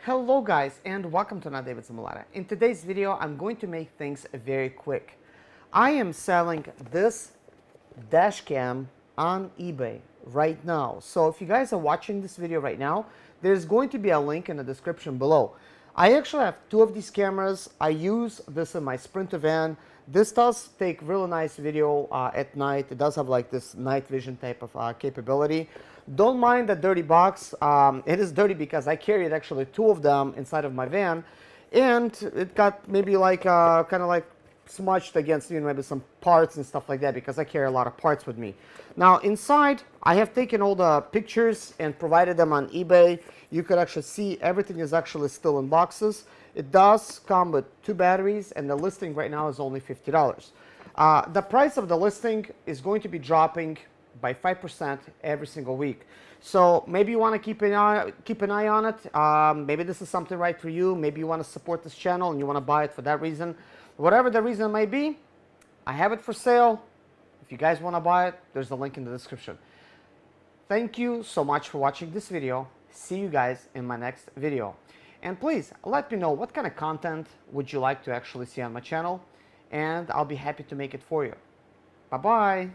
Hello guys and welcome to another day with Zimaleta. In today's video I'm going to make things very quick. I am selling this dash cam on eBay right now. So if you guys are watching this video right now, there's going to be a link in the description below. I actually have two of these cameras. I use this in my Sprinter van. This does take really nice video at night. It does have like this night vision type of capability. Don't mind the dirty box. It is dirty because I carried actually two of them inside of my van, and it got maybe like kind of like smudged against maybe some parts and stuff like that because I carry a lot of parts with me. Now inside I have taken all the pictures and provided them on eBay. You could actually see everything is actually still in boxes. It does come with two batteries and the listing right now is only $50. The price of the listing is going to be dropping by 5% every single week. So maybe you want to keep an eye on it. Maybe this is something right for you. Maybe you want to support this channel and you want to buy it for that reason. Whatever the reason may be, I have it for sale. If you guys want to buy it, there's a link in the description. Thank you so much for watching this video. See you guys in my next video. And please let me know what kind of content would you like to actually see on my channel, and I'll be happy to make it for you. Bye-bye.